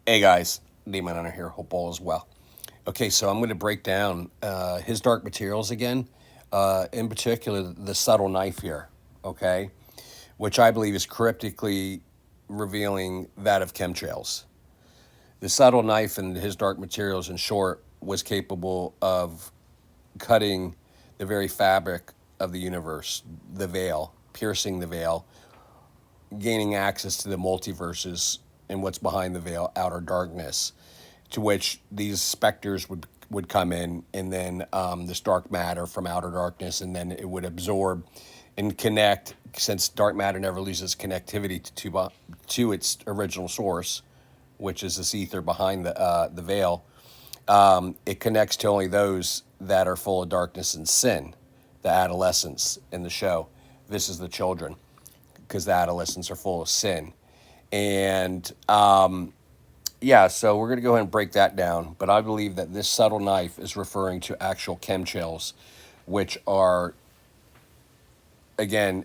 Hey guys, Demon Hunter here. Hope all is well. Okay, so I'm going to break down his dark materials again. In particular, the subtle knife here. Okay, which I believe is cryptically revealing that of chemtrails. The subtle knife in his dark materials, in short, was capable of cutting the very fabric of the universe, the veil, piercing the veil, gaining access to the multiverses and what's behind the veil, outer darkness, to which these specters would come in, and then this dark matter from outer darkness, and then it would absorb and connect. Since dark matter never loses connectivity to its original source, which is this ether behind the veil, it connects to only those that are full of darkness and sin, the adolescents in the show. This is the children, because the adolescents are full of sin. And yeah, so we're going to go ahead and break that down. But I believe that this subtle knife is referring to actual chemtrails, which are, again,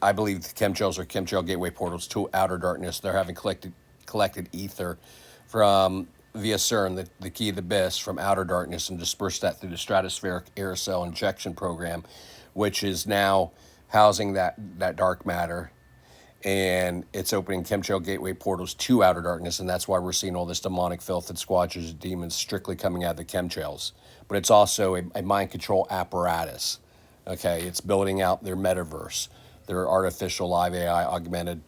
I believe the chemtrails are chemtrail gateway portals to outer darkness. They're having collected ether from via CERN, the key of the abyss, from outer darkness, and dispersed that through the stratospheric aerosol injection program, which is now housing that dark matter, and it's opening chemtrail gateway portals to outer darkness, and that's why we're seeing all this demonic filth and squadrons of demons strictly coming out of the chemtrails. But it's also a mind control apparatus. Okay, it's building out their metaverse, their artificial live AI augmented,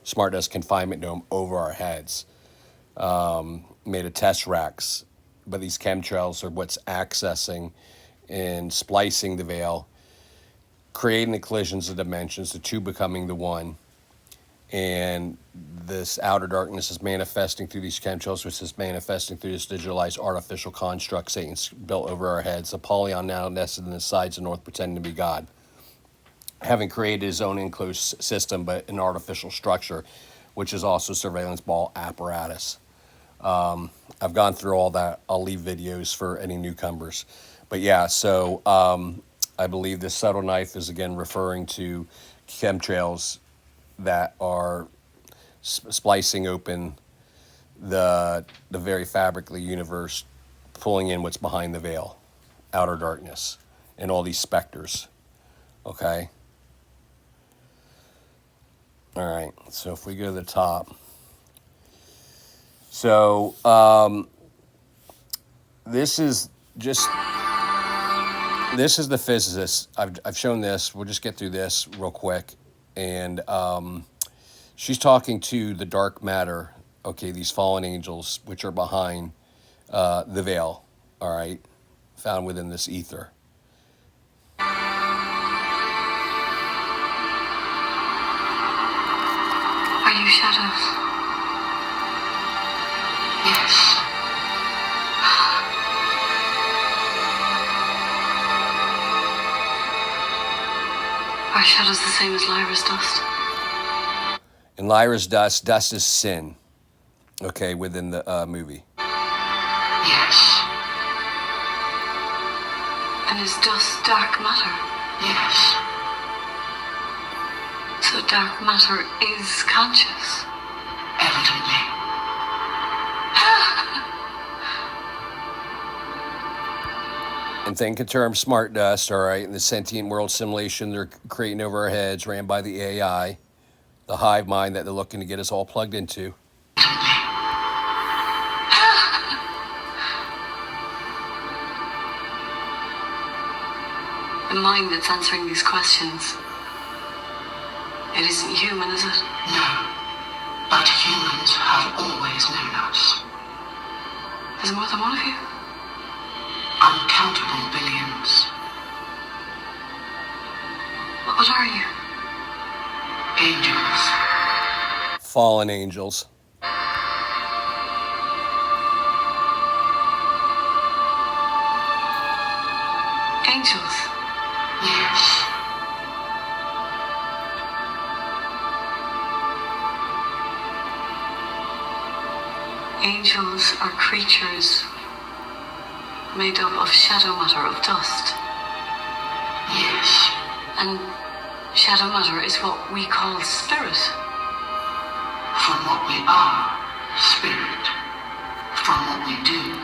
smart desk confinement dome over our heads, made of tesseract. But these chemtrails are what's accessing and splicing the veil, creating the collisions of dimensions, the two becoming the one. And this outer darkness is manifesting through these chemtrails, which is manifesting through this digitalized artificial construct Satan's built over our heads. Apollyon now nested in the sides of north, pretending to be God, having created his own enclosed system, but an artificial structure, which is also surveillance ball apparatus. I've gone through all that. I'll leave videos for any newcomers. But yeah, so I believe this subtle knife is again referring to chemtrails that are splicing open the very fabric of the universe, pulling in what's behind the veil, outer darkness, and all these specters. Okay? All right, so if we go to the top. So this is the physicist. I've shown this. We'll just get through this real quick. And she's talking to the dark matter, okay, these fallen angels, which are behind the veil, all right, found within this ether. Are you shadows? Yes. Are shadows the same as Lyra's dust? And Lyra's dust is sin, okay, within the movie. Yes. And is dust dark matter? Yes. So dark matter is conscious? Evidently. And think in terms smart dust, all right, in the sentient world simulation they're creating over our heads, ran by the AI, the hive mind that they're looking to get us all plugged into. The mind that's answering these questions, it isn't human, is it? No, but humans have always known us. There's more than one of you? Uncountable billions. What are you? Angels. Fallen angels. Angels? Yes. Angels are creatures made up of shadow matter, of dust. Yes. And shadow matter is what we call spirit. From what we are, spirit, from what we do.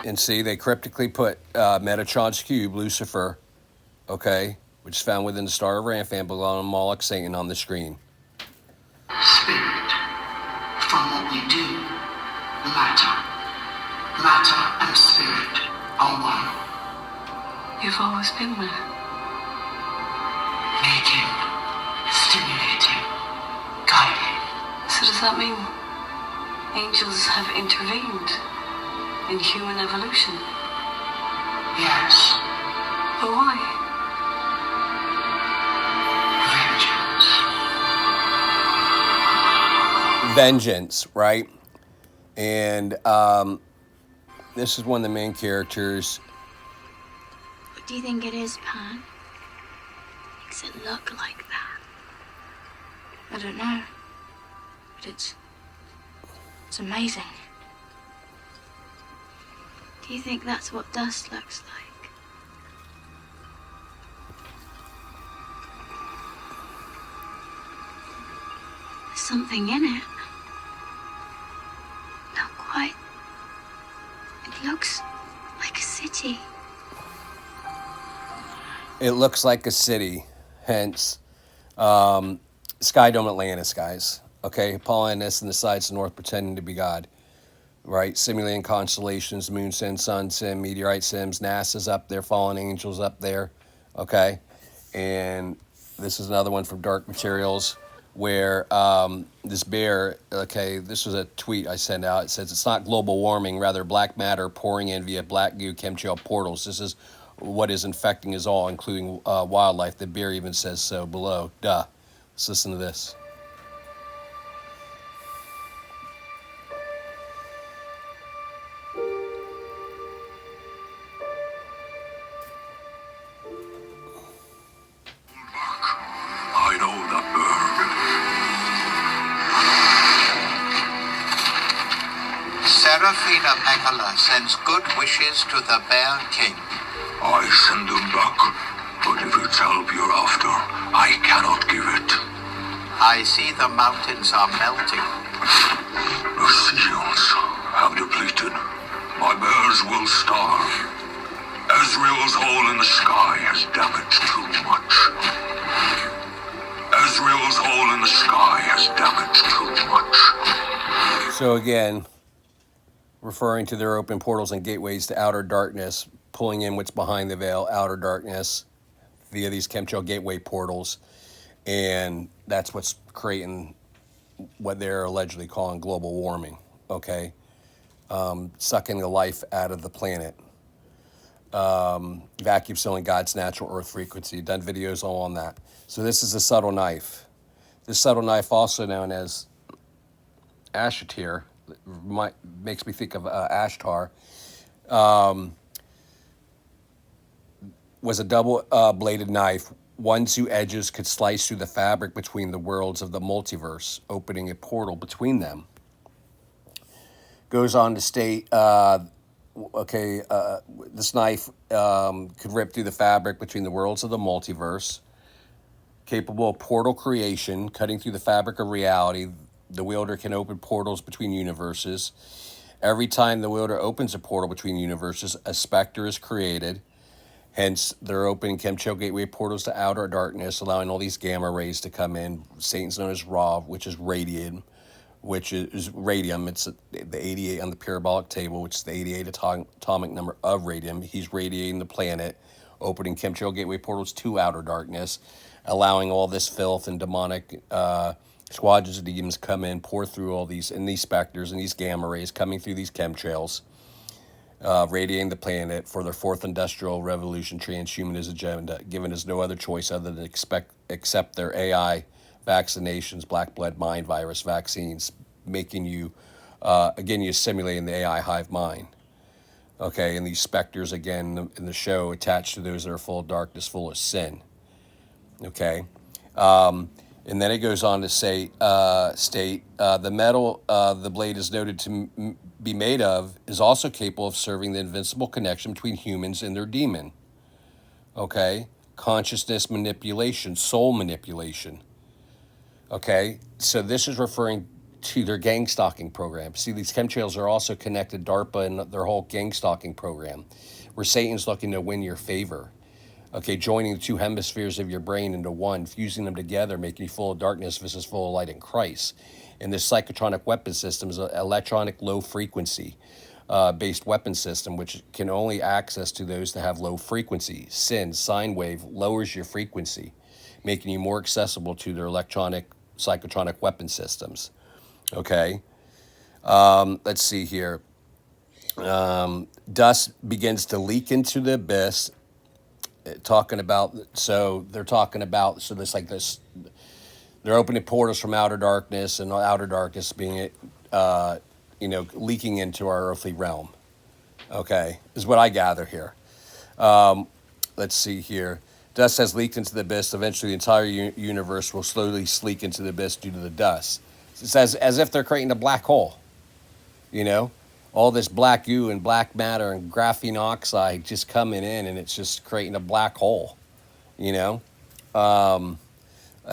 And see, they cryptically put Metatron's cube, Lucifer, okay, which is found within the star of Ramphan, belonging to Moloch Satan on the screen. Spirit, from what we do. Matter. Matter and spirit are one. You've always been there. Making, stimulating, guiding. So does that mean angels have intervened in human evolution? Yes. But why? Vengeance, right? And this is one of the main characters. What do you think it is, Pan? Makes it look like that. I don't know. But it's amazing. Do you think that's what dust looks like? There's something in it. Not quite. It looks like a city. It looks like a city, hence Sky Dome Atlantis, guys. Okay, Apollonius and the sides of the north pretending to be God. Right, simulating constellations, moon sim, sun sim, meteorite sims, NASA's up there, fallen angels up there, okay? And this is another one from Dark Materials where this bear, okay, this was a tweet I sent out. It says, it's not global warming, rather black matter pouring in via black goo chemtrail portals. This is what is infecting us all, including wildlife. The bear even says so below. Duh. Let's listen to this. I know that bird. Serafina Pekala sends good wishes to the Bear King. I send them back, but if it's help you're after, I cannot give it. I see the mountains are melting. The seals have depleted. My bears will starve. Ezreal's hole in the sky has damaged too much. Ezreal's hole in the sky has damaged too much. So again, referring to their open portals and gateways to outer darkness, pulling in what's behind the veil, outer darkness, via these chemtrail gateway portals. And that's what's creating what they're allegedly calling global warming, okay? Sucking the life out of the planet. Vacuum sealing God's natural earth frequency. Done videos all on that. So this is a subtle knife. This subtle knife, also known as Ashetir, makes me think of Ashtar, was a double-bladed knife. One two edges could slice through the fabric between the worlds of the multiverse, opening a portal between them. Goes on to state, this knife could rip through the fabric between the worlds of the multiverse, capable of portal creation, cutting through the fabric of reality. The wielder can open portals between universes. Every time the wielder opens a portal between universes, a specter is created. Hence, they're opening chemtrail gateway portals to outer darkness, allowing all these gamma rays to come in. Satan's known as Ra, which is radium, which is radium. It's the 88 on the parabolic table, which is the 88 atomic number of radium. He's radiating the planet, opening chemtrail gateway portals to outer darkness, allowing all this filth and demonic squadrons of demons come in, pour through all these, and these specters and these gamma rays coming through these chemtrails, radiating the planet for their fourth industrial revolution transhumanism agenda, giving us no other choice other than accept their AI vaccinations, black blood mind virus vaccines, making you, again, you're simulating the AI hive mind. Okay, and these specters, again, in the show, attached to those that are full of darkness, full of sin. Okay, and then it goes on to say, the metal the blade is noted to be made of is also capable of serving the invincible connection between humans and their demon. Okay, consciousness manipulation, soul manipulation. Okay, so this is referring to their gang stalking program. See, these chemtrails are also connected DARPA and their whole gang stalking program, where Satan's looking to win your favor. Okay, joining the two hemispheres of your brain into one, fusing them together, making you full of darkness versus full of light in Christ. And this psychotronic weapon system is an electronic low frequency based weapon system, which can only access to those that have low frequency. Sin, sine wave, lowers your frequency, making you more accessible to their electronic psychotronic weapon systems. Okay, let's see here. Dust begins to leak into the abyss. Talking about, so they're talking about, so this like this, they're opening portals from outer darkness, and outer darkness being, leaking into our earthly realm. Okay, is what I gather here. Let's see here. Dust has leaked into the abyss. Eventually, the entire universe will slowly leak into the abyss due to the dust. It's as if they're creating a black hole. You know, all this black goo and black matter and graphene oxide just coming in, and it's just creating a black hole. You know,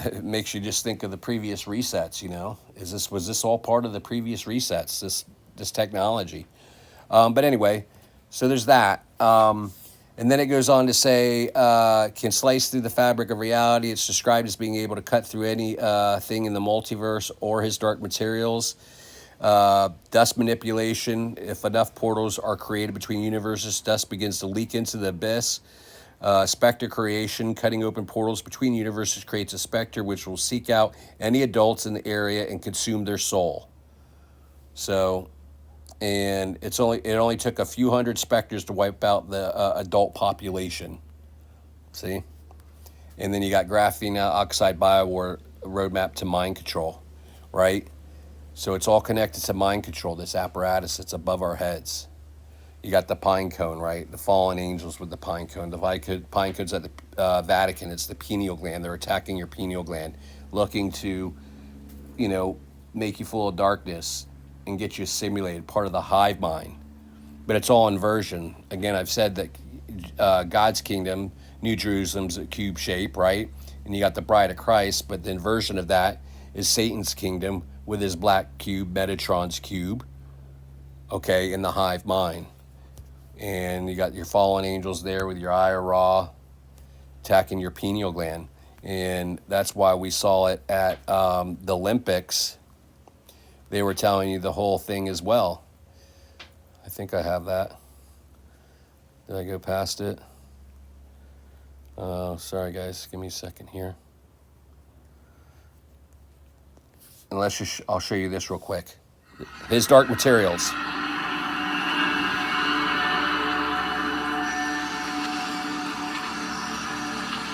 it makes you just think of the previous resets. You know, was this all part of the previous resets? This technology. But anyway, so there's that. And then it goes on to say, can slice through the fabric of reality. It's described as being able to cut through any thing in the multiverse or his dark materials. Dust manipulation. If enough portals are created between universes, dust begins to leak into the abyss. Spectre creation. Cutting open portals between universes creates a spectre which will seek out any adults in the area and consume their soul. So... and it only took a few hundred specters to wipe out the adult population. See? And then you got graphene oxide biowar roadmap to mind control, right? So it's all connected to mind control, this apparatus that's above our heads. You got the pine cone, right? The fallen angels with the pine cone. The pine cone's at the Vatican. It's the pineal gland. They're attacking your pineal gland, looking to, make you full of darkness and get you assimilated, part of the hive mind. But it's all inversion. Again, I've said that God's kingdom, New Jerusalem's a cube shape, right? And you got the bride of Christ, but the inversion of that is Satan's kingdom with his black cube, Metatron's cube, okay, in the hive mind. And you got your fallen angels there with your Ira attacking your pineal gland. And that's why we saw it at the Olympics. They were telling you the whole thing as well. I think I have that. Did I go past it? Oh, sorry guys. Give me a second here. And I'll show you this real quick. His dark materials.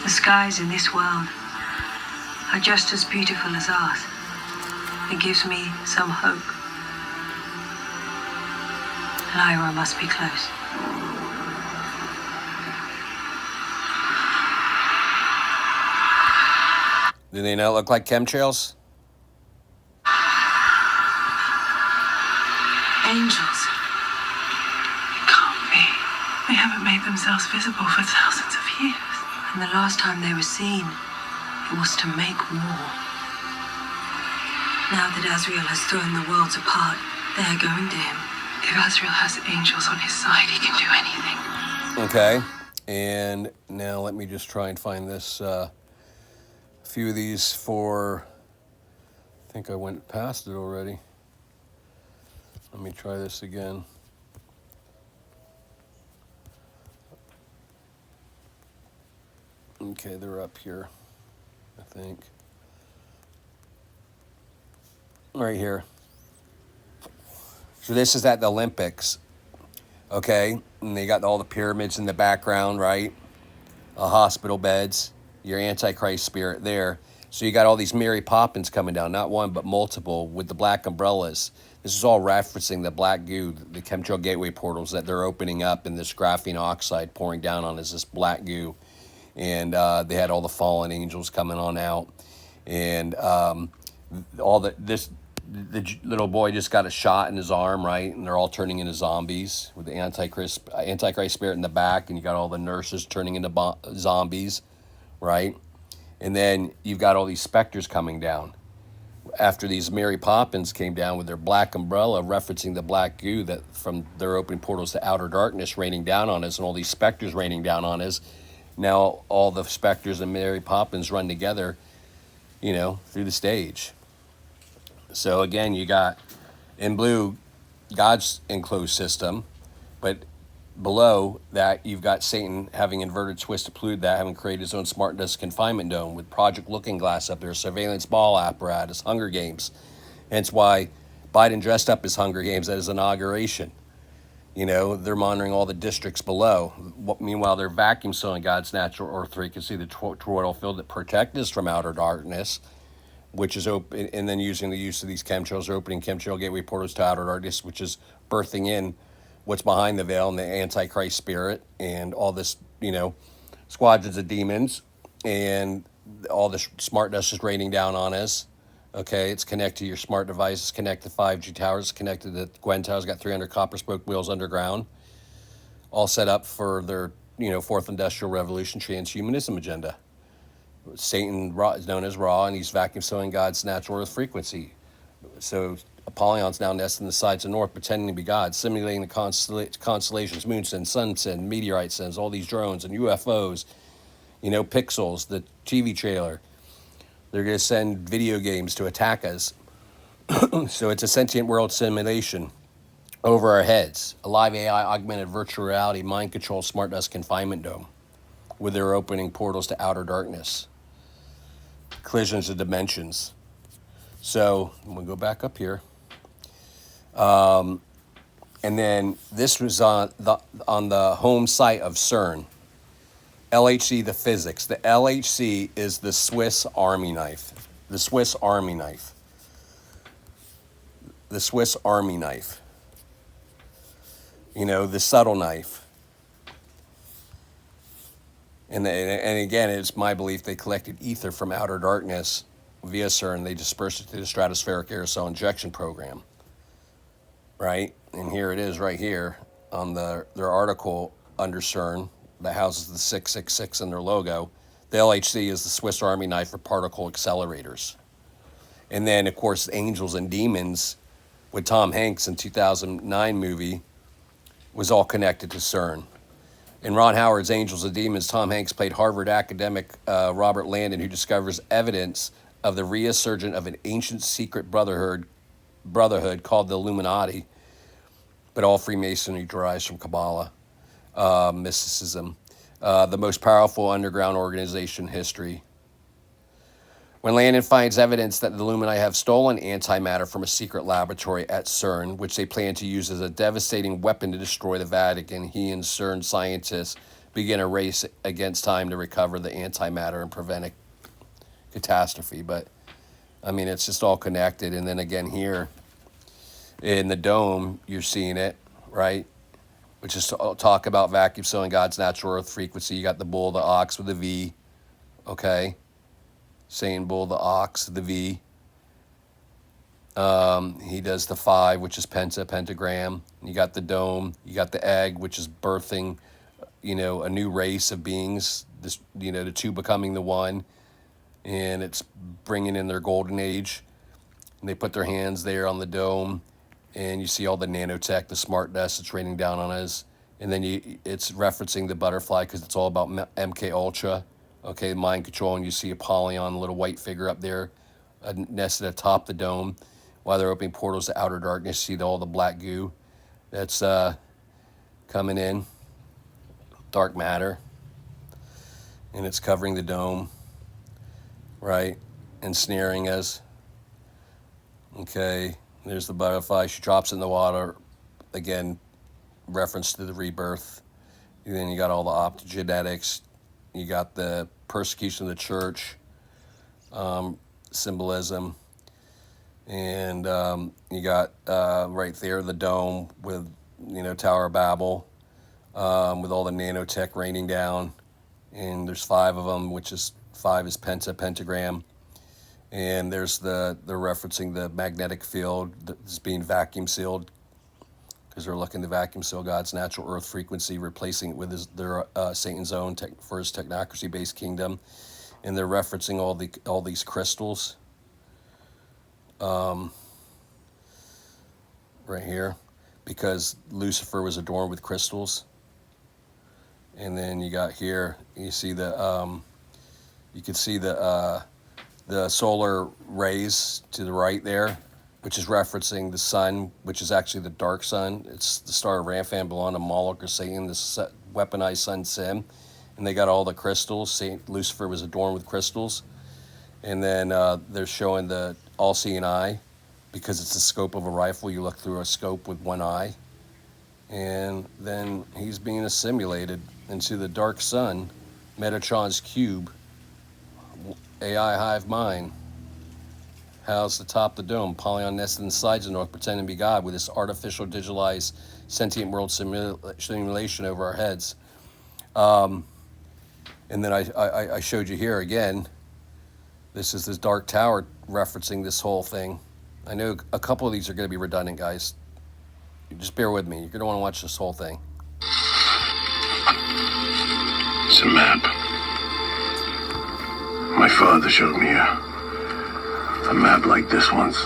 The skies in this world are just as beautiful as ours. It gives me some hope. Lyra must be close. Do they not look like chemtrails? Angels. It can't be. They haven't made themselves visible for thousands of years. And the last time they were seen, it was to make war. Now that Azrael has thrown the worlds apart, they are going to him. If Azrael has angels on his side, he can do anything. Okay. And now let me just try and find this. A few of these for... I think I went past it already. Let me try this again. Okay, they're up here, I think. Right here. So this is at the Olympics, okay? And they got all the pyramids in the background, right? Hospital beds, your Antichrist spirit there. So you got all these Mary Poppins coming down, not one, but multiple, with the black umbrellas. This is all referencing the black goo, the chemtrail gateway portals that they're opening up, and this graphene oxide pouring down on us, this black goo. And they had all the fallen angels coming on out. And the little boy just got a shot in his arm, right? And they're all turning into zombies with the Antichrist spirit in the back. And you got all the nurses turning into zombies, right? And then you've got all these specters coming down after these Mary Poppins came down with their black umbrella, referencing the black goo that from their opening portals to outer darkness raining down on us, and all these specters raining down on us. Now all the specters and Mary Poppins run together, through the stage. So again, you got in blue God's enclosed system, but below that you've got Satan having inverted twisted Pluto, that having created his own smart desk confinement dome with Project Looking Glass up there, surveillance ball apparatus, Hunger Games. Hence why Biden dressed up as Hunger Games at his inauguration. They're monitoring all the districts below. Meanwhile, they're vacuum sealing God's natural earth frequency, the toroidal field that protect us from outer darkness, which is open, and then using the use of these chemtrails, opening chemtrail gateway portals to outer darkness, which is birthing in what's behind the veil and the Antichrist spirit and all this, squadrons of demons, and all this smart dust is raining down on us. Okay, it's connected to your smart devices, connected to 5G towers, connected to Gwen Towers, got 300 copper spoke wheels underground, all set up for their, fourth industrial revolution transhumanism agenda. Satan is known as Ra, and he's vacuum sealing God's natural earth frequency. So Apollyon's now nesting the sides of north, pretending to be God, simulating the constellations, moon sins, sun sins, meteorite sins, all these drones and UFOs, pixels, the TV trailer. They're going to send video games to attack us. So it's a sentient world simulation over our heads. A live AI, augmented virtual reality, mind control, smart dust confinement dome with their opening portals to outer darkness. Collisions of dimensions. So I'm going to go back up here. And then this was on the home site of CERN. LHC, the physics. The LHC is the Swiss Army knife. The Swiss Army knife. The Swiss Army knife. The subtle knife. And again, it's my belief they collected ether from outer darkness via CERN. They dispersed it to the stratospheric aerosol injection program. Right? And here it is right here on their article under CERN that houses the 666 in their logo. The LHC is the Swiss Army knife for particle accelerators. And then, of course, Angels and Demons with Tom Hanks in 2009 movie was all connected to CERN. In Ron Howard's Angels and Demons, Tom Hanks played Harvard academic Robert Landon, who discovers evidence of the resurgence of an ancient secret brotherhood called the Illuminati, but all Freemasonry derives from Kabbalah. Mysticism, the most powerful underground organization in history. When Landon finds evidence that the Illuminati have stolen antimatter from a secret laboratory at CERN, which they plan to use as a devastating weapon to destroy the Vatican, he and CERN scientists begin a race against time to recover the antimatter and prevent a catastrophe. But, it's just all connected. And then again here in the dome, you're seeing it, right? Which is to talk about vacuum sealing God's natural earth frequency. You got the bull, the ox with the V, okay? Saying bull, the ox, the V. He does the 5, which is pentagram. You got the dome. You got the egg, which is birthing, a new race of beings. This, the two becoming the one. And it's bringing in their golden age. And they put their hands there on the dome. And you see all the nanotech, the smart dust that's raining down on us. And then it's referencing the butterfly because it's all about MK Ultra. Okay, mind control. And you see Apollyon, a little white figure up there, nested atop the dome. While they're opening portals to outer darkness, you see all the black goo that's coming in. Dark matter. And it's covering the dome, right? Ensnaring us. Okay. There's the butterfly. She drops in the water. Again, reference to the rebirth. And then you got all the optogenetics. You got the persecution of the church, symbolism. And you got right there the dome with, Tower of Babel, with all the nanotech raining down. And there's 5 of them, which is 5 is pentagram. And there's they're referencing the magnetic field that's being vacuum sealed because they're looking to vacuum seal God's natural earth frequency, replacing it with their Satan's own for his technocracy-based kingdom. And they're referencing all these crystals. right here, because Lucifer was adorned with crystals. And then you got here, you see you can see the solar rays to the right there, which is referencing the sun, which is actually the dark sun. It's the star of Ramphan, belong to Moloch or Satan, the weaponized sun Sim. And they got all the crystals. Saint Lucifer was adorned with crystals. And then they're showing the all-seeing eye, because it's the scope of a rifle. You look through a scope with one eye. And then he's being assimilated into the dark sun, Metatron's cube, AI hive mind, housed atop the dome, Polyon nested inside the north, pretending to be God with this artificial digitalized sentient world simulation over our heads. And then I showed you here again. This is this dark tower referencing this whole thing. I know a couple of these are going to be redundant, guys. Just bear with me. You're going to want to watch this whole thing. It's a map. My father showed me a map like this once.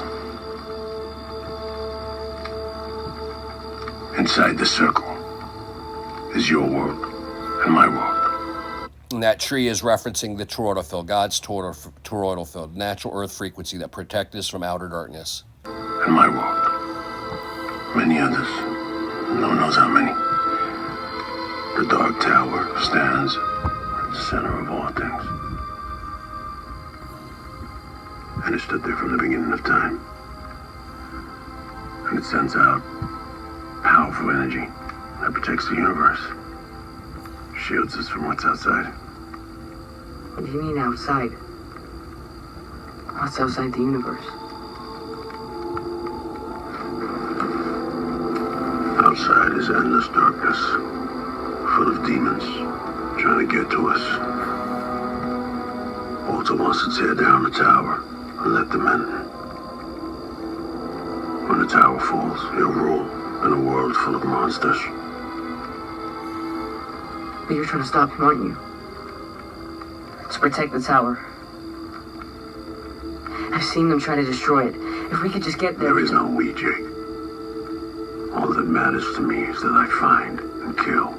Inside the circle is your world and my world. And that tree is referencing the toroidal field, God's toroidal field, natural earth frequency that protects us from outer darkness. And my world. Many others. No one knows how many. The dark tower stands at the center of all things. And it stood there from the beginning of time. And it sends out powerful energy that protects the universe. Shields us from what's outside. What do you mean outside? What's outside the universe? Outside is endless darkness, full of demons trying to get to us. Walter wants to tear down the tower and let them in. When the tower falls, he'll rule in a world full of monsters. But you're trying to stop him, aren't you? To protect the tower. I've seen them try to destroy it. If we could just get there... There is no we, Jake. All that matters to me is that I find and kill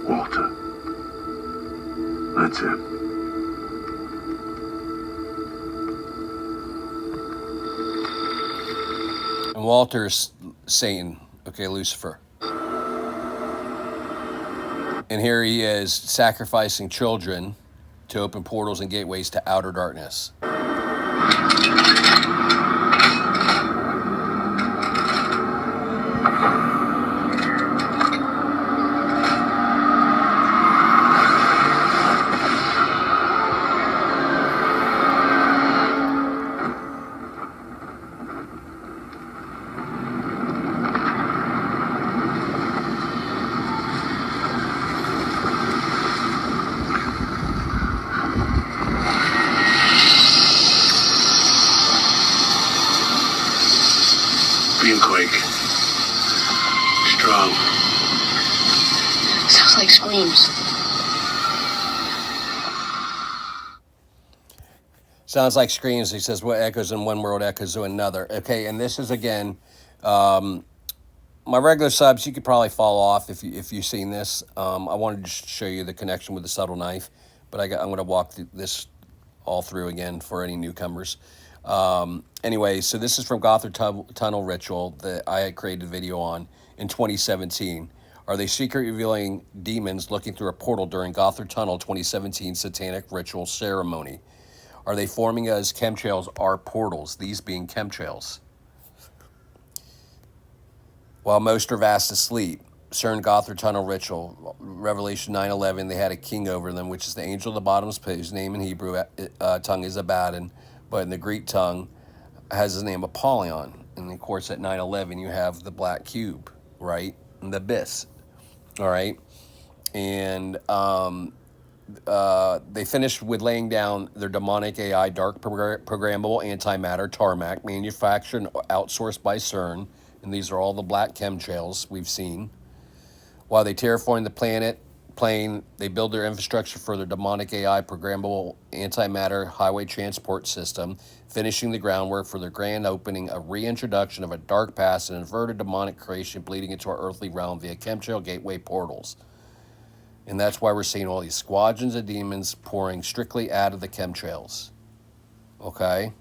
Walter. That's it. And Walter's Satan, okay, Lucifer. And here he is sacrificing children to open portals and gateways to outer darkness. Being quick. Strong. Sounds like screams. Sounds like screams. He says, what echoes in one world echoes in another. Okay, and this is, again, my regular subs, you could probably fall off if you've seen this. I wanted to show you the connection with the subtle knife, but I'm going to walk this all through again for any newcomers. Anyway, so this is from Gothard Tunnel Ritual that I had created a video on in 2017. Are they secret revealing demons looking through a portal during Gothard Tunnel 2017 satanic ritual ceremony? Are they forming as chemtrails are portals, these being chemtrails? While most are fast asleep, CERN Gothard Tunnel Ritual, Revelation 9:11, they had a king over them, which is the angel of the bottomless pit, whose name in Hebrew tongue is Abaddon, but in the Greek tongue has his name Apollyon. And of course at 9:11 you have the black cube, right? And the abyss, all right? And they finished with laying down their demonic AI, dark programmable antimatter, tarmac, manufactured and outsourced by CERN. And these are all the black chemtrails we've seen. While they terraformed the planet plane. They build their infrastructure for their demonic AI programmable antimatter highway transport system, finishing the groundwork for their grand opening, a reintroduction of a dark past and inverted demonic creation bleeding into our earthly realm via chemtrail gateway portals. And that's why we're seeing all these squadrons of demons pouring strictly out of the chemtrails. Okay?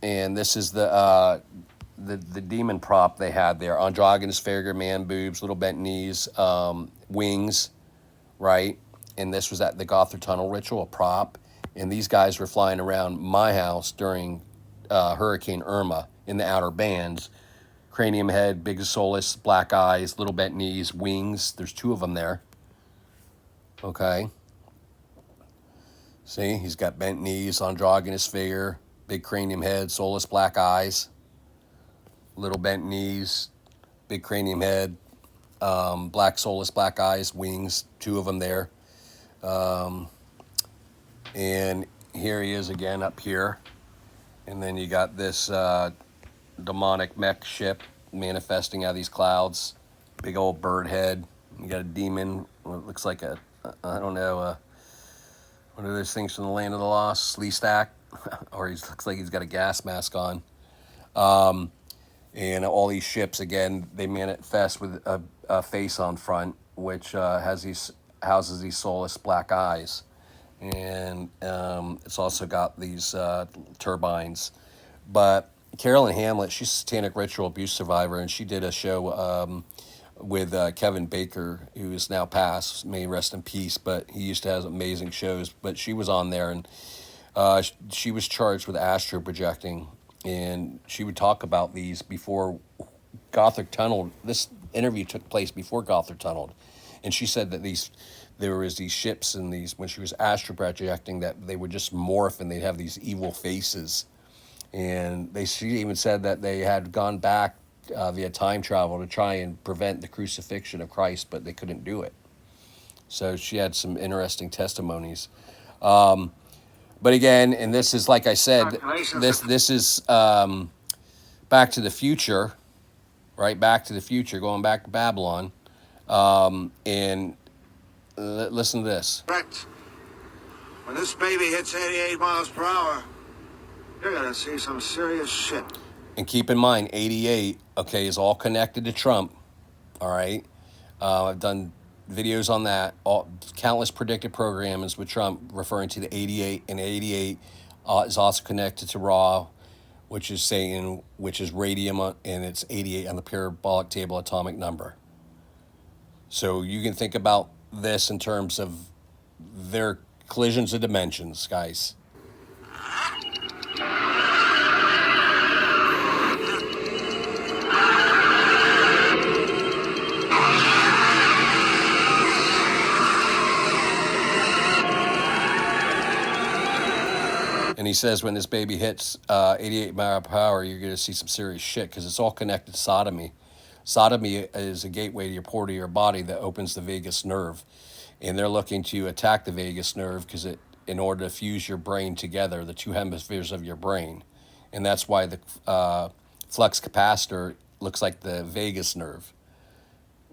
And this is the demon prop they had there. Androgynous figure, man boobs, little bent knees, wings, right? And this was at the Gothard Tunnel ritual, a prop. And these guys were flying around my house during Hurricane Irma in the outer bands. Cranium head, big soulless, black eyes, little bent knees, wings. There's 2 of them there. Okay. See, he's got bent knees, androgynous figure, big cranium head, soulless black eyes, little bent knees, big cranium head, black soulless black eyes, wings, 2 of them there. And here he is again up here. And then you got this demonic mech ship manifesting out of these clouds. Big old bird head. You got a demon. It looks like a, I don't know, what are those things from the Land of the Lost? Slee stack? Or he looks like he's got a gas mask on. And all these ships, again, they manifest with a face on front, which houses these soulless black eyes. And it's also got these turbines. But Carolyn Hamlet, she's a satanic ritual abuse survivor, and she did a show with Kevin Baker, who is now passed, may rest in peace, but he used to have amazing shows. But she was on there, and she was charged with astro projecting, and she would talk about these before Gothard Tunnel. This interview took place before Gothard Tunnel, and she said that there was these ships and these, when she was astro projecting, that they would just morph and they'd have these evil faces. And she even said that they had gone back via time travel to try and prevent the crucifixion of Christ, but they couldn't do it. So she had some interesting testimonies. But again, and this is, like I said, this is Back to the Future, right? Back to the Future, going back to Babylon. And listen to this. Correct. When this baby hits 88 miles per hour, you're gonna see some serious shit. And keep in mind, 88, okay, is all connected to Trump, all right? I've done videos on that, countless predicted programs with Trump referring to the 88, and 88 is also connected to Ra, which is Satan, which is radium, and it's 88 on the parabolic table atomic number. So you can think about this in terms of their collisions of dimensions, guys. And he says when this baby hits 88 mile per hour, you're going to see some serious shit, because it's all connected to sodomy. Sodomy is a gateway to your port of your body that opens the vagus nerve. And they're looking to attack the vagus nerve because in order to fuse your brain together, the 2 hemispheres of your brain. And that's why the flux capacitor looks like the vagus nerve.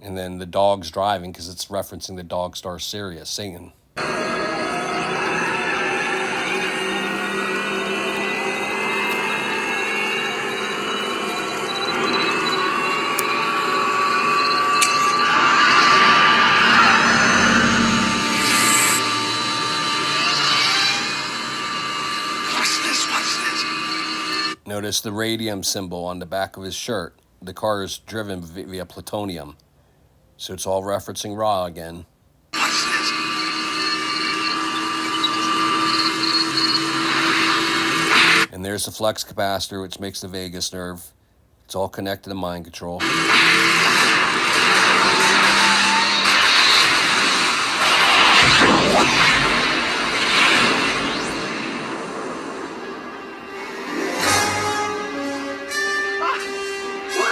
And then the dog's driving because it's referencing the dog star Sirius, Satan. Notice the radium symbol on the back of his shirt. The car is driven via plutonium. So it's all referencing Ra again. And there's the flux capacitor, which makes the vagus nerve. It's all connected to mind control. What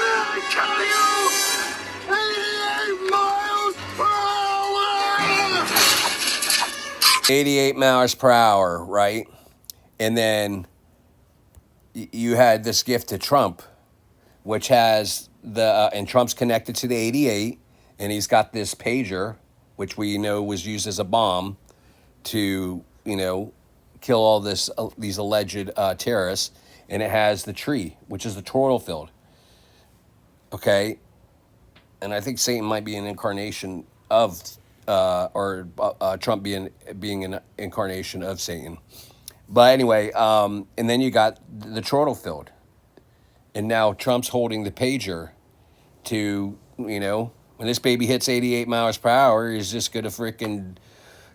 am I telling you? 88 miles per hour, right? And then you had this gift to Trump, which has and Trump's connected to the 88, and he's got this pager, which we know was used as a bomb to, kill all these alleged terrorists, and it has the tree, which is the toroidal field. Okay, and I think Satan might be an incarnation of, or Trump being an incarnation of Satan. But anyway, and then you got the toroidal field, and now Trump's holding the pager to, when this baby hits 88 miles per hour, he's just gonna freaking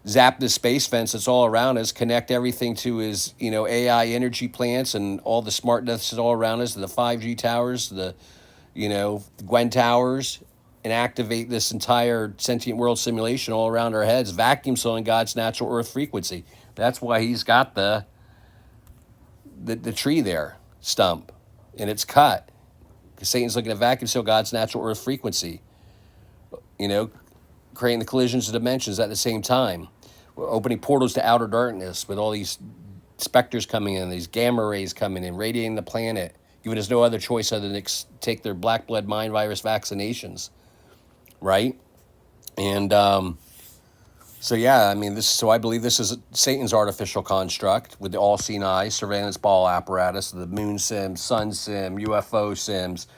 zap the space fence that's all around us, connect everything to his, AI energy plants and all the smartness that's all around us, the 5G towers, the Gwen towers, and activate this entire sentient world simulation all around our heads, vacuum sealing God's natural earth frequency. That's why he's got the tree there, stump, and it's cut. Because Satan's looking to vacuum seal God's natural earth frequency. Creating the collisions of dimensions at the same time. We're opening portals to outer darkness with all these specters coming in, these gamma rays coming in, radiating the planet, giving us no other choice other than take their black blood mind virus vaccinations, right? And so yeah, so I believe this is Satan's artificial construct with the all-seeing eyes, surveillance ball apparatus, the moon sims, sun sim, UFO sims.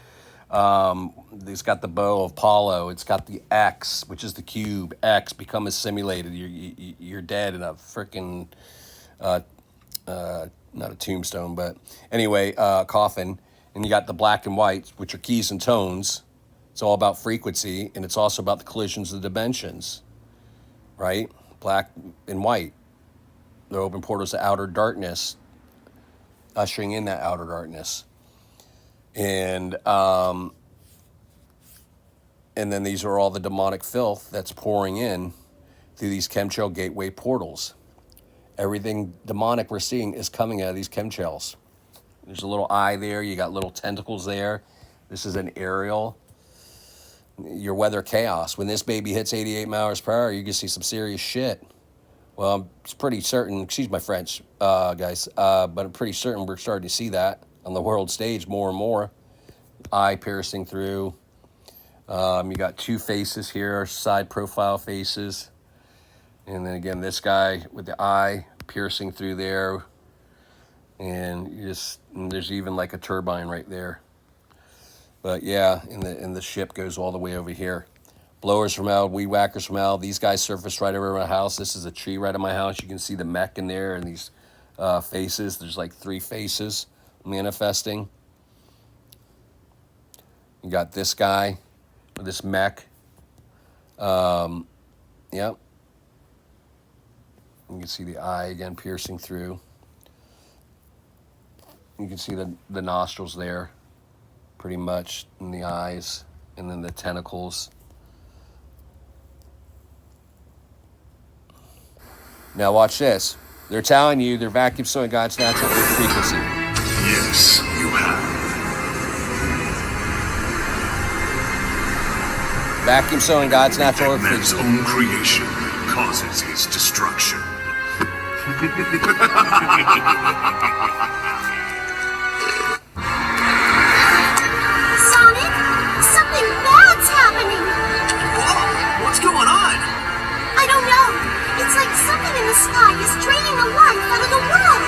It's got the bow of Apollo. It's got the X, which is the cube. X become assimilated. You're dead in a freaking not a tombstone, but anyway, coffin. And you got the black and white, which are keys and tones. It's all about frequency, and it's also about the collisions of the dimensions, right? Black and white. They're open portals to outer darkness, ushering in that outer darkness. And then these are all the demonic filth that's pouring in through these chemtrail gateway portals. Everything demonic we're seeing is coming out of these chemtrails. There's a little eye there. You got little tentacles there. This is an aerial. Your weather chaos. When this baby hits 88 miles per hour, you can see some serious shit. Well, I'm pretty certain, excuse my French, guys, but I'm pretty certain we're starting to see that on the world stage more and more. Eye piercing through. You got two faces here, side profile faces. And then again, this guy with the eye piercing through there. And there's even like a turbine right there. But yeah, and the ship goes all the way over here. Blowers from out, weed whackers from out. These guys surface right over my house. This is a tree right in my house. You can see the mech in there and these faces. There's like 3 faces manifesting. You got this guy with this mech. Yep. You can see the eye again piercing through. You can see the nostrils there, pretty much, in the eyes, and then the tentacles. Now watch this. They're telling you they're vacuum sealing God's natural earth frequency. Yes, you have. Vacuum sealing God's natural earth Man's frequency. own creation causes his destruction. Sonic, something bad's happening. Whoa, what's going on? I don't know. It's like something in the sky is draining the life out of the world.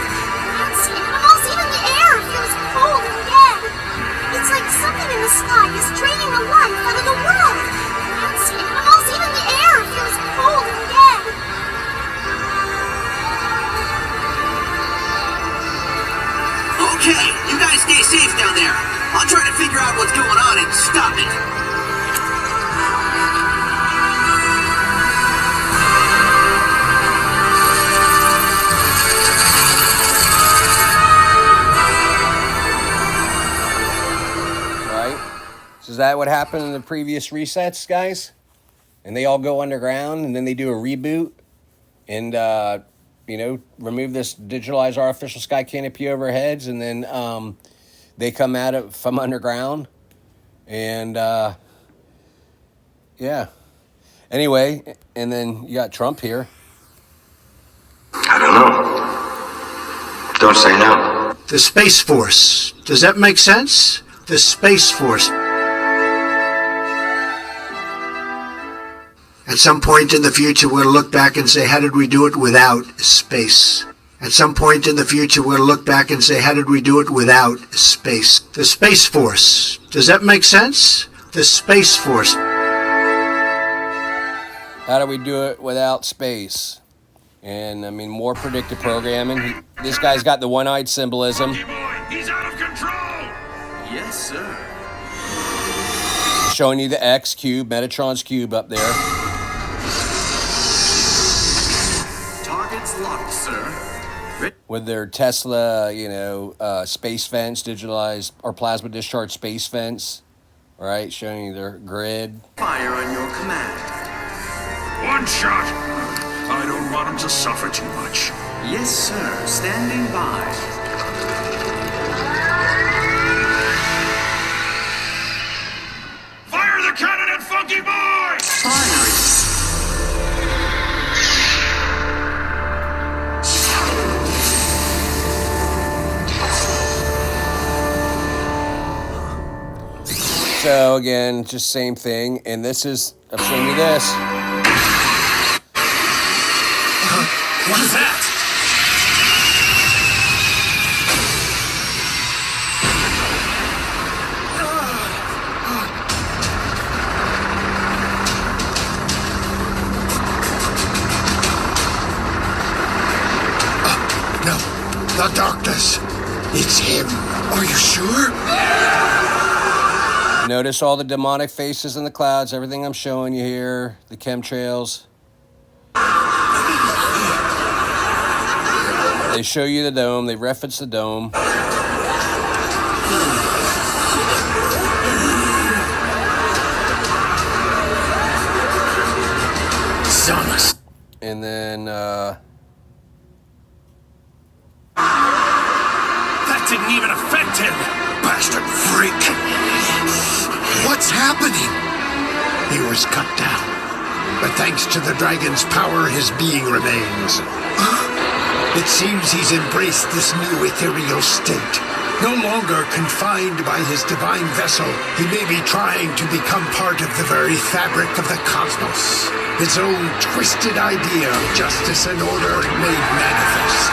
Plants, animals, even the air feels cold and dead. It's like something in the sky is draining the life out of the world. Plants, animals, even the air feels cold and dead. Okay, you guys stay safe down there. I'll try to figure out what's going on and stop it. So is that what happened in the previous resets, guys? And they all go underground, and then they do a reboot, and remove this digitalized artificial sky canopy over our heads, and then they come at it from underground, and yeah. Anyway, and then you got Trump here. I don't know. Don't say no. The Space Force. Does that make sense? The Space Force. At some point in the future, we'll look back and say, how did we do it without space? At some point in the future, we'll look back and say, how did we do it without space? The Space Force. Does that make sense? The Space Force. How do we do it without space? And I mean, more predictive programming. This guy's got the one-eyed symbolism. He's out of control! Yes, sir. Showing you the X cube, Metatron's cube up there. Target's locked, sir. With their Tesla, space fence, digitalized or plasma discharge space fence, right? Showing you their grid. Fire on your command. One shot! I don't want him to suffer too much. Yes, sir. Standing by. Fire the cannon at Funky Boy! Firing. So again, just same thing. And this is, I'm showing you this. What is that? No, the darkness. It's him. Are you sure? Notice all the demonic faces in the clouds, everything I'm showing you here, the chemtrails. They show you the dome, they reference the dome. Samus. And then, That didn't even affect him! Bastard freak. What's happening? He was cut down. But thanks to the dragon's power, his being remains. It seems he's embraced this new ethereal state. No longer confined by his divine vessel, he may be trying to become part of the very fabric of the cosmos. His own twisted idea of justice and order made manifest.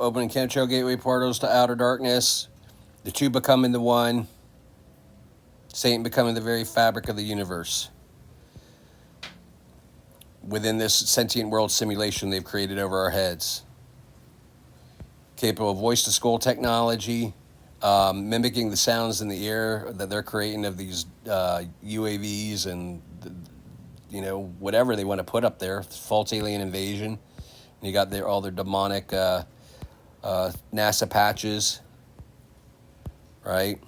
Opening chemtrail gateway portals to outer darkness. The two becoming the one. Satan becoming the very fabric of the universe. Within this sentient world simulation they've created over our heads. Capable of voice-to-skull technology, mimicking the sounds in the air that they're creating of these UAVs and, whatever they want to put up there. False alien invasion. And you got all their demonic NASA patches, right?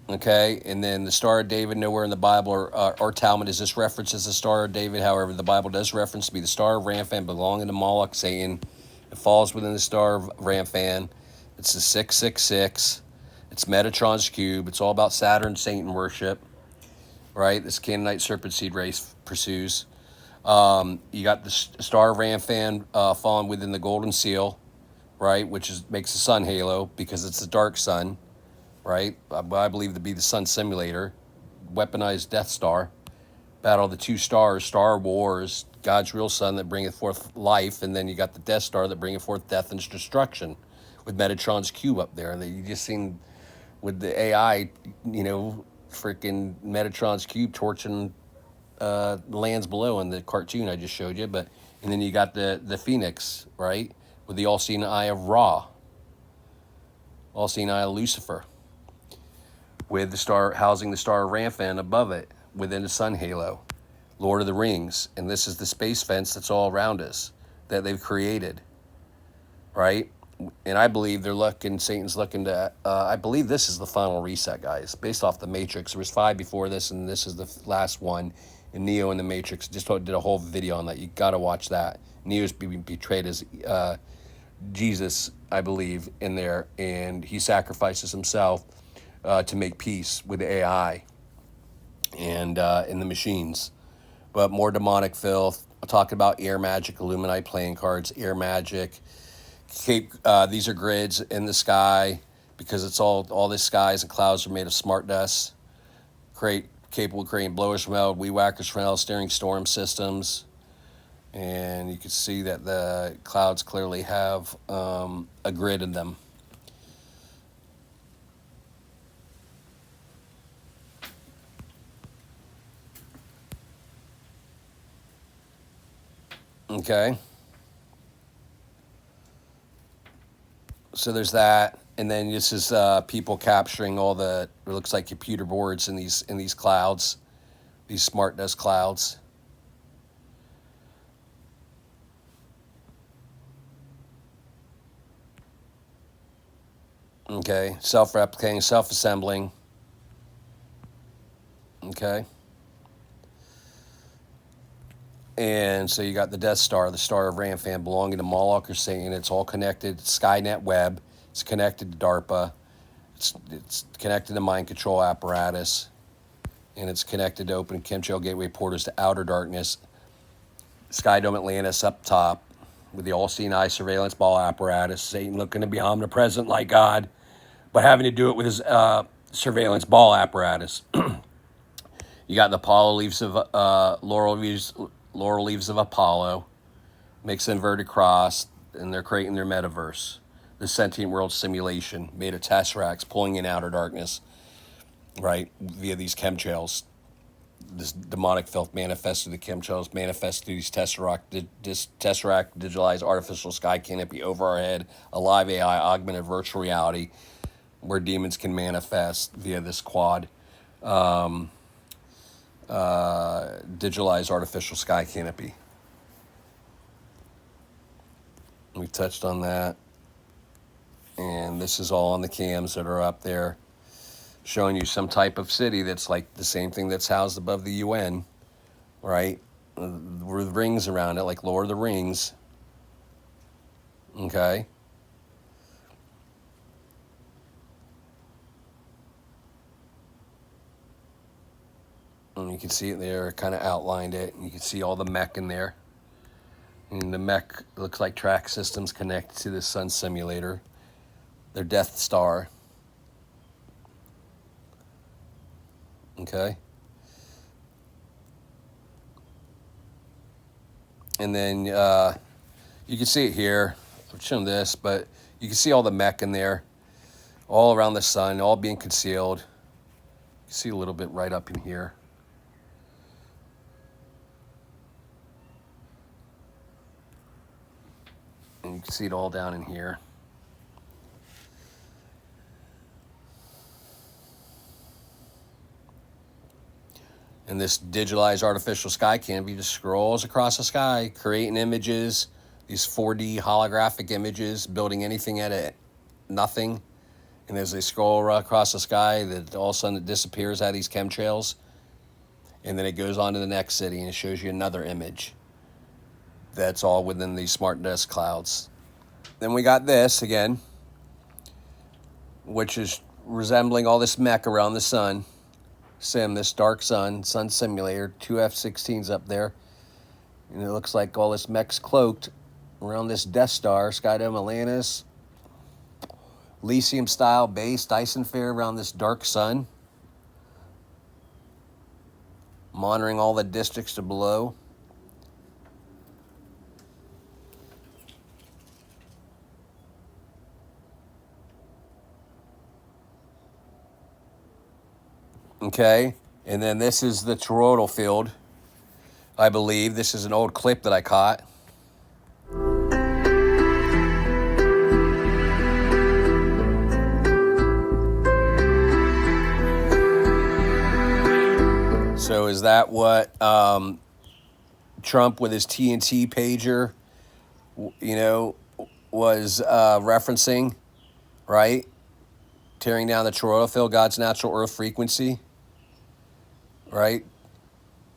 Okay, and then the Star of David, nowhere in the Bible or Talmud is this referenced as the Star of David. However, the Bible does reference to be the Star of Ramphan belonging to Moloch, Satan. It falls within the Star of Ramphan. It's the 666. It's Metatron's cube. It's all about Saturn, Satan worship, right? This Canaanite serpent seed race pursues. You got the Star of Ramphan falling within the Golden Seal, right? Which makes the sun halo because it's the dark sun. Right, I believe to be the Sun Simulator, weaponized Death Star, battle of the two stars, Star Wars, God's real Son that bringeth forth life, and then you got the Death Star that bringeth forth death and destruction, with Metatron's cube up there, and you just seen with the AI, freaking Metatron's cube torching lands below in the cartoon I just showed you, and then you got the Phoenix, right, with the all-seeing eye of Ra, all-seeing eye of Lucifer. With the star housing the Star of Ramphan above it within the sun halo, Lord of the Rings, and this is the space fence that's all around us that they've created, right? And I believe Satan's looking to. I believe this is the final reset, guys, based off the Matrix. There was 5 before this, and this is the last one. And Neo in the Matrix just did a whole video on that. You got to watch that. Neo's being betrayed as Jesus, I believe, in there, and he sacrifices himself to make peace with the AI and in the machines. But more demonic filth. I'll talk about air magic, Illuminati playing cards, air magic. These are grids in the sky. because it's all the skies and clouds are made of smart dust, capable of creating blowers from hell, weed whackers from hell, steering storm systems. And you can see that the clouds clearly have a grid in them. Okay. So there's that, and then this is people capturing all the, it looks like computer boards in these clouds, these smart dust clouds. Okay, self-replicating, self-assembling. Okay. And so you got the Death Star, the Star of Ramfam, belonging to Moloch or Satan. It's all connected. Skynet Web. It's connected to DARPA. It's connected to mind control apparatus. And it's connected to open chemtrail gateway portals to outer darkness. Sky Dome Atlantis up top with the all-seeing eye surveillance ball apparatus. Satan looking to be omnipresent like God, but having to do it with his surveillance ball apparatus. You got the Apollo leaves of laurel leaves of Apollo, makes inverted cross, and they're creating their metaverse, the sentient world simulation made of tesseracts pulling in outer darkness, right, via these chemtrails. This demonic filth manifests through the chemtrails, manifests through these tesseract digitalized artificial sky canopy over our head, a live AI, augmented virtual reality, where demons can manifest via this quad. Digitalized artificial sky canopy. We touched on that. And this is all on the cams that are up there, showing you some type of city that's like the same thing that's housed above the UN, right? With rings around it, like Lord of the Rings. Okay. And you can see it there, kind of outlined it. And you can see all the mech in there. And the mech looks like track systems connected to the sun simulator. Their Death Star. Okay. And then you can see it here. I'm showing this, but you can see all the mech in there, all around the sun, all being concealed. You can see a little bit right up in here. And you can see it all down in here. And this digitalized artificial sky canopy just scrolls across the sky, creating images, these 4D holographic images, building anything out of nothing. And as they scroll across the sky, that all of a sudden it disappears out of these chemtrails. And then it goes on to the next city and it shows you another image. That's all within these smart dust clouds. Then we got this again, which is resembling all this mech around the sun. This dark sun simulator, 2 F-16s up there. And it looks like all this mech's cloaked around this Death Star, Sky Dome Atlantis. Elysium style base, Dyson Fair around this dark sun. Monitoring all the districts to below. Okay, and then this is the toroidal field, I believe. This is an old clip that I caught. So is that what Trump with his TNT pager, was referencing, right? Tearing down the toroidal field, God's natural earth frequency. Right?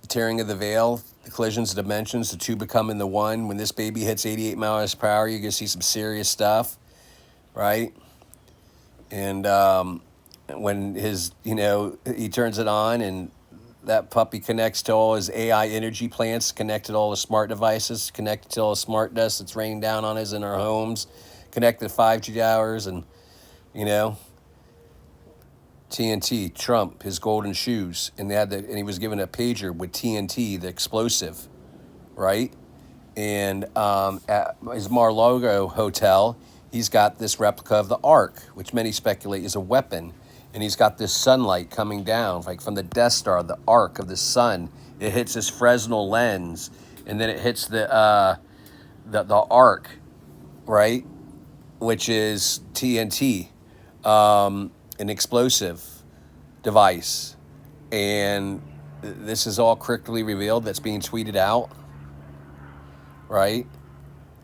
Tearing of the veil, the collisions of dimensions, the two becoming the one. When this baby hits 88 miles per hour, you're going to see some serious stuff, right? And when he turns it on and that puppy connects to all his AI energy plants, connected to all the smart devices, connected to all the smart dust that's raining down on us in our homes, connected to 5G towers, and, TNT, Trump, his golden shoes, and and he was given a pager with TNT, the explosive, right? And at his Mar-a-Lago hotel, he's got this replica of the Ark, which many speculate is a weapon. And he's got this sunlight coming down, like from the Death Star, the arc of the sun. It hits this Fresnel lens, and then it hits the arc, right, which is TNT, an explosive device. And this is all quickly revealed. That's being tweeted out, right?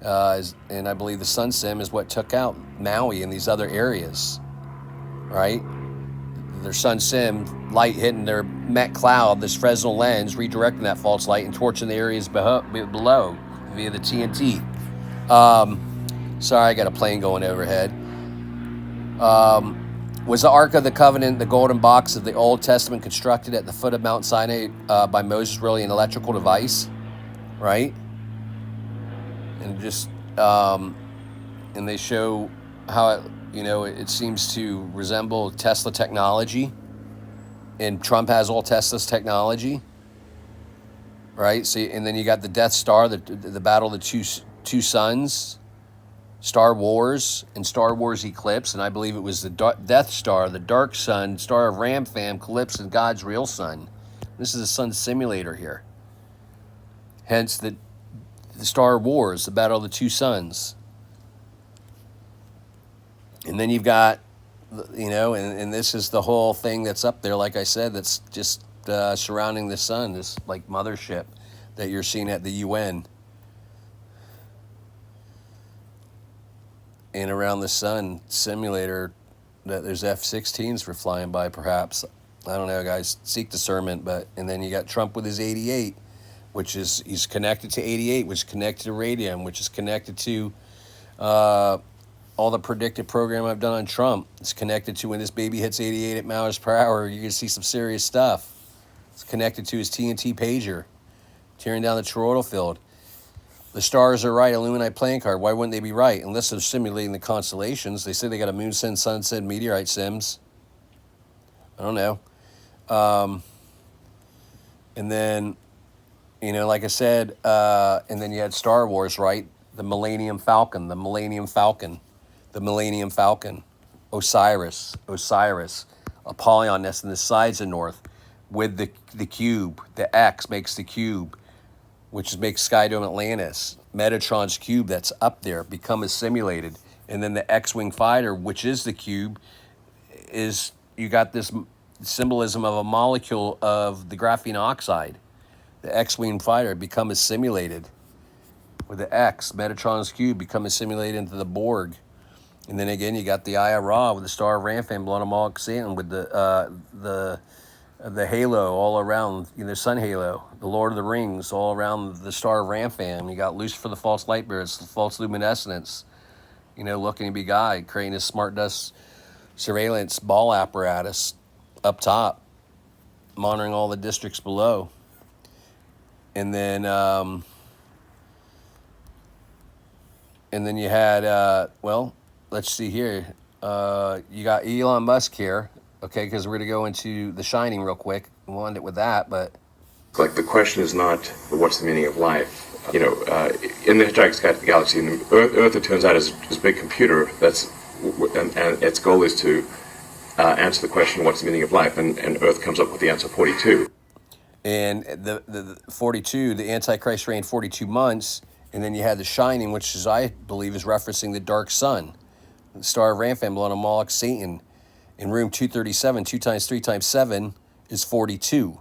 And I believe the Sun Sim is what took out Maui and these other areas, right? Their Sun Sim light hitting their Met cloud, this Fresnel lens, redirecting that false light and torching the areas below via the TNT. Sorry, I got a plane going overhead. Was the Ark of the Covenant, the golden box of the Old Testament, constructed at the foot of Mount Sinai by Moses, really an electrical device, right? And just and they show how it, it seems to resemble Tesla technology, and Trump has all Tesla's technology, right? So, and then you got the Death Star, the battle of the two suns, Star Wars and Star Wars Eclipse, and I believe it was the Death Star, the dark sun, star of Rampham, Calypso, and God's real sun. This is a sun simulator here. Hence the Star Wars, the battle of the two suns. And then you've got, and this is the whole thing that's up there, like I said, that's just surrounding the sun, this like mothership that you're seeing at the UN. And around the sun simulator, that there's F-16s for flying by, perhaps. I don't know, guys. Seek discernment. And then you got Trump with his 88, which is, he's connected to 88, which is connected to radium, which is connected to all the predictive program I've done on Trump. It's connected to when this baby hits 88 miles per hour, you're going to see some serious stuff. It's connected to his TNT pager, tearing down the toroidal field. The stars are right, Illuminati playing card. Why wouldn't they be right? Unless they're simulating the constellations. They say they got a moon sim, sun sim, meteorite sims. I don't know. And then, like I said, and then you had Star Wars, right? The Millennium Falcon, Osiris, Apollyon nest in the sides of North, with the cube. The X makes the cube, which makes Skydome Atlantis. Metatron's cube that's up there becomes simulated. And then the X-Wing fighter, which is the cube, is, you got this symbolism of a molecule of the graphene oxide. The X-Wing fighter becomes simulated with the X. Metatron's cube becomes simulated into the Borg. And then again, you got the Aya Ra with the Star of Rampham, Bloodamalk Satan, with the halo all around, sun halo, the Lord of the Rings all around the Star of Rampham. You got Lucifer, the false light bearer, it's the false luminescence, looking to be God, creating his smart dust surveillance ball apparatus up top, monitoring all the districts below. And then you had, let's see here. You got Elon Musk here, okay, because we're going to go into The Shining real quick. We'll end it with that, but... Like, the question is not, what's the meaning of life? In the Hitchhiker's Galaxy, Earth, it turns out, is a big computer that's, and its goal is to answer the question, what's the meaning of life? And Earth comes up with the answer 42. And the 42, the Antichrist reigned 42 months, and then you had The Shining, which is, I believe, is referencing the dark sun. The Star of Rampham, Bloodamalk Satan. In room 237, 2 times 3 times 7 is 42.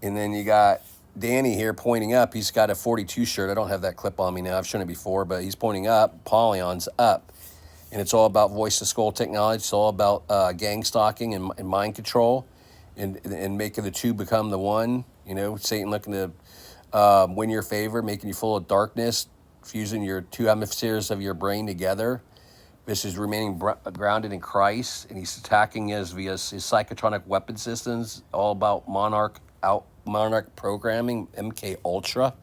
And then you got Danny here pointing up. He's got a 42 shirt. I don't have that clip on me now. I've shown it before, but he's pointing up. Polyon's up. And it's all about voice to skull technology. It's all about gang stalking and mind control and making the two become the one. Satan looking to win your favor, making you full of darkness, fusing your two hemispheres of your brain together. This is remaining grounded in Christ, and he's attacking us via his psychotronic weapon systems, all about Monarch programming, MK Ultra.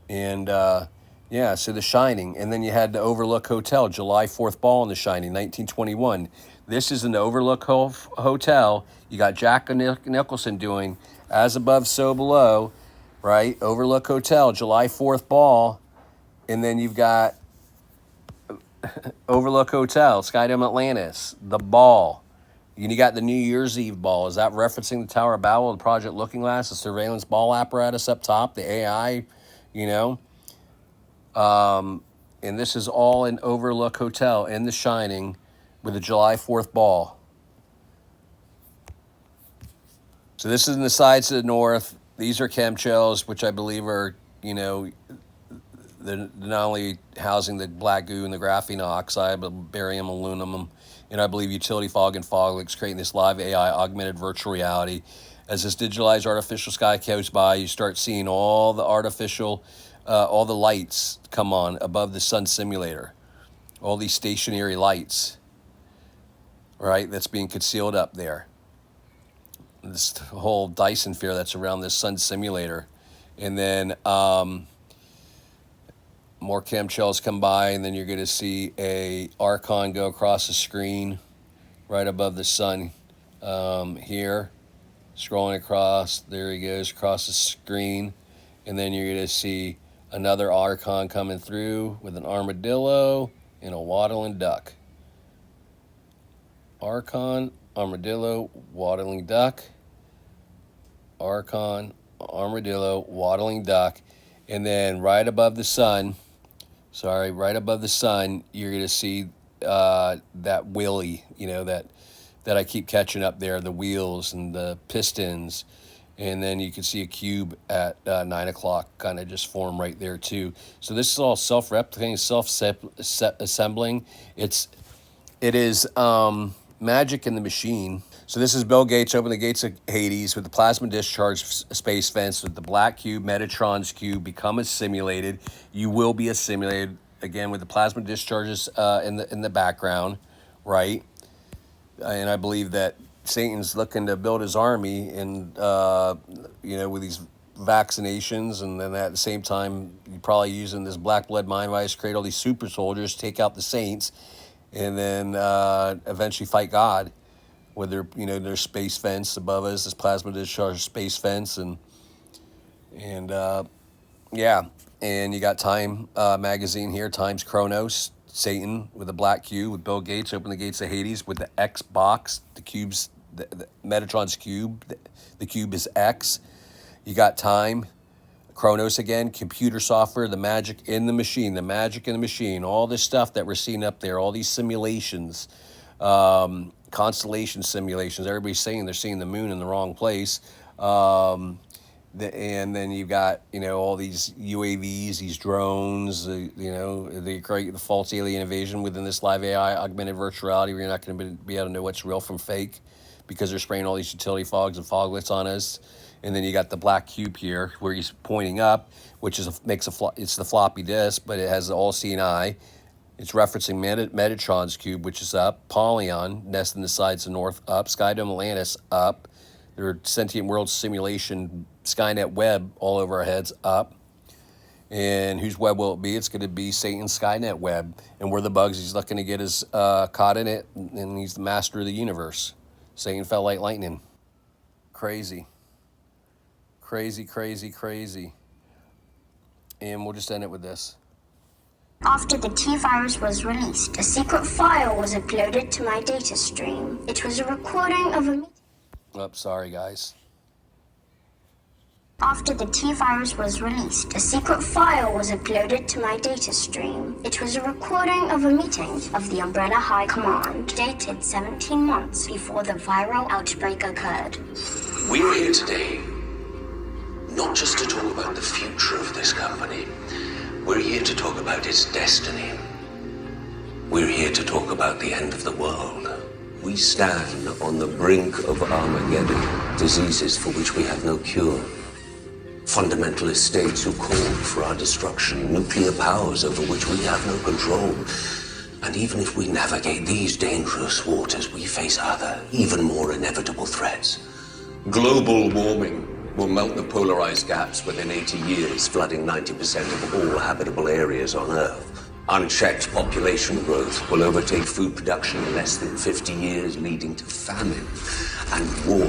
And Yeah, so The Shining. And then you had the Overlook Hotel, July 4th ball in The Shining, 1921. This is in the Overlook Hotel. You got Jack Nicholson doing As Above, So Below, right? Overlook Hotel, July 4th ball. And then you've got Overlook Hotel, Skydome Atlantis, The Ball. And you got the New Year's Eve ball. Is that referencing the Tower of Babel, the Project Looking Glass, the surveillance ball apparatus up top, the AI, you know? And this is all in Overlook Hotel in The Shining with the July 4th ball. So this is in the sides to the north. These are chemtrails, which I believe are, you know, they're not only housing the black goo and the graphene oxide, but barium, aluminum, and I believe utility fog and fog links, creating this live AI augmented virtual reality. As this digitalized artificial sky goes by, you start seeing all the artificial, all the lights come on above the sun simulator, all these stationary lights, right, that's being concealed up there. This whole Dyson sphere that's around this sun simulator. And then more chemtrails come by, and then you're going to see a Archon go across the screen right above the sun here, scrolling across. There he goes across the screen. And then you're going to see another Archon coming through with an armadillo and a waddling duck. Archon, armadillo, waddling duck. Archon, armadillo, waddling duck. And then right above the sun, right above the sun, you're going to see that wheelie, you know, that I keep catching up there, the wheels and the pistons. And then you can see a cube at 9 o'clock kind of just form right there too. So this is all self-replicating, self-assembling. It is magic in the machine. So this is Bill Gates opening the gates of Hades with the plasma discharge space fence with the black cube, Metatron's cube, become assimilated. You will be assimilated again with the plasma discharges in the background, right? And I believe that Satan's looking to build his army, and you know, with these vaccinations, and then at the same time, you're probably using this black blood mind virus to create all these super soldiers, take out the saints, and then eventually fight God with their, you know, their space fence above us, this plasma discharge space fence, and yeah, and you got Time magazine here, Time's Chronos, Satan with a black cube, with Bill Gates open the gates of Hades with the X box, the cubes, the Metatron's cube, the cube is X. You got Time, Chronos again, computer software, the magic in the machine, all this stuff that we're seeing up there, all these simulations, constellation simulations. Everybody's saying they're seeing the moon in the wrong place. And then you've got, you know, all these UAVs, these drones, you know, they create the false alien invasion within this live AI augmented virtual reality where you're not going to be able to know what's real from fake because they're spraying all these utility fogs and foglets on us. And then you got the black cube here where he's pointing up, which is it's the floppy disk, but it has the all-seeing eye. It's referencing Metatron's cube, which is up. Polyon, nest in the sides of north, up. Skydome Atlantis, up. Their sentient world simulation Skynet web all over our heads, up. And whose web will it be? It's going to be Satan's Skynet web. And we're the bugs he's looking to get us caught in it. And he's the master of the universe. Satan fell like lightning. Crazy. Crazy, crazy, crazy. And we'll just end it with this. After the T-virus was released, a secret file was uploaded to my data stream. It was a recording of a meeting. Oh, sorry, guys. After the T-virus was released, a secret file was uploaded to my data stream. It was a recording of a meeting of the Umbrella High Command, dated 17 months before the viral outbreak occurred. We're here today, not just to talk about the future of this company. We're here to talk about its destiny. We're here to talk about the end of the world. We stand on the brink of Armageddon, diseases for which we have no cure. Fundamentalist states who call for our destruction, nuclear powers over which we have no control. And even if we navigate these dangerous waters, we face other, even more inevitable threats. Global warming, will melt the polar ice caps within 80 years, flooding 90% of all habitable areas on Earth. Unchecked population growth will overtake food production in less than 50 years, leading to famine and war.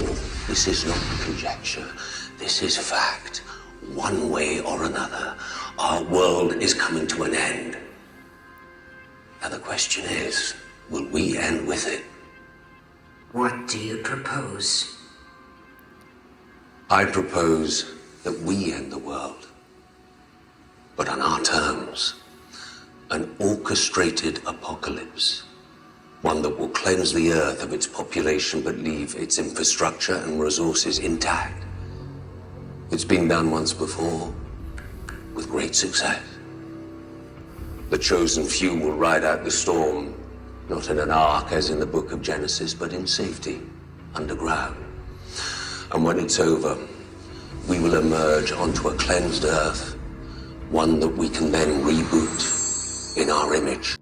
This is not conjecture. This is fact. One way or another, our world is coming to an end. Now the question is, will we end with it? What do you propose? I propose that we end the world, but on our terms. An orchestrated apocalypse. One that will cleanse the Earth of its population but leave its infrastructure and resources intact. It's been done once before, with great success. The chosen few will ride out the storm, not in an ark as in the book of Genesis, but in safety, underground. And when it's over, we will emerge onto a cleansed Earth, one that we can then reboot in our image.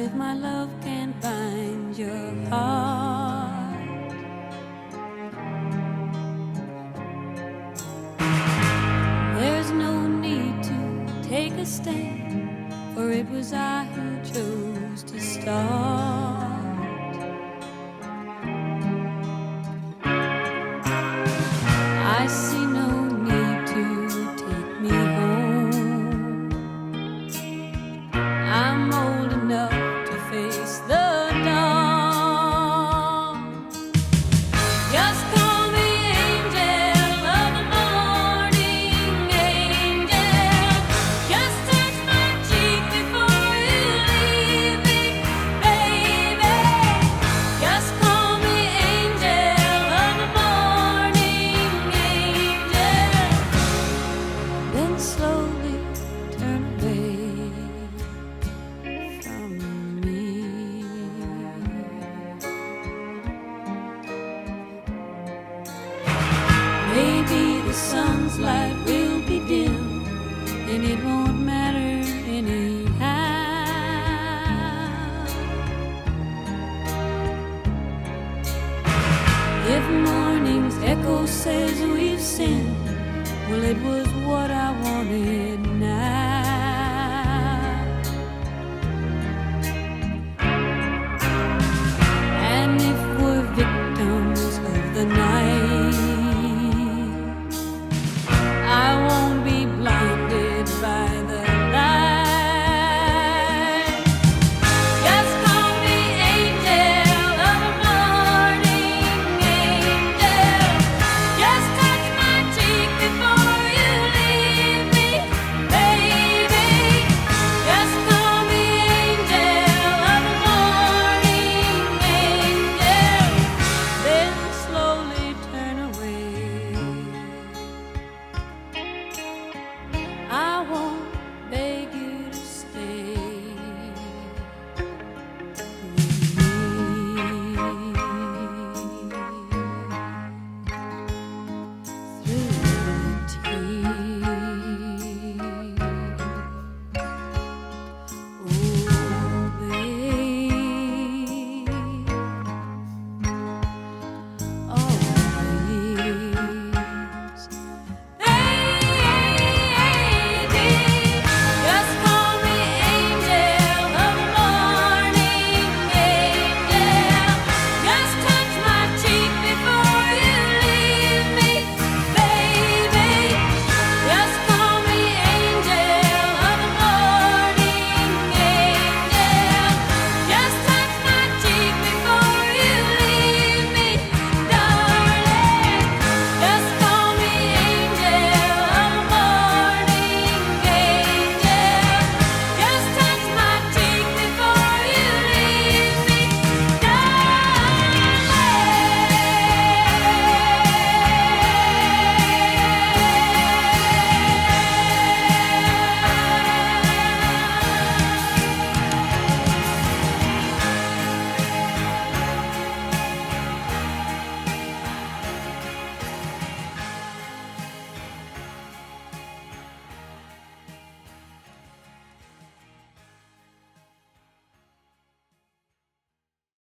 if my love can't find your heart. There's no need to take a stand, for it was I who chose to start. I see no need to take me home. I'm old enough to face the dawn. Just call me angel of the morning, angel. Just touch my cheek before you leave me, baby. Just call me angel of the morning, angel. Then slowly turn away from me. Maybe the sun's light will be dim, and it won't matter anyhow. If morning's echo says we've sinned, well, it was what I wanted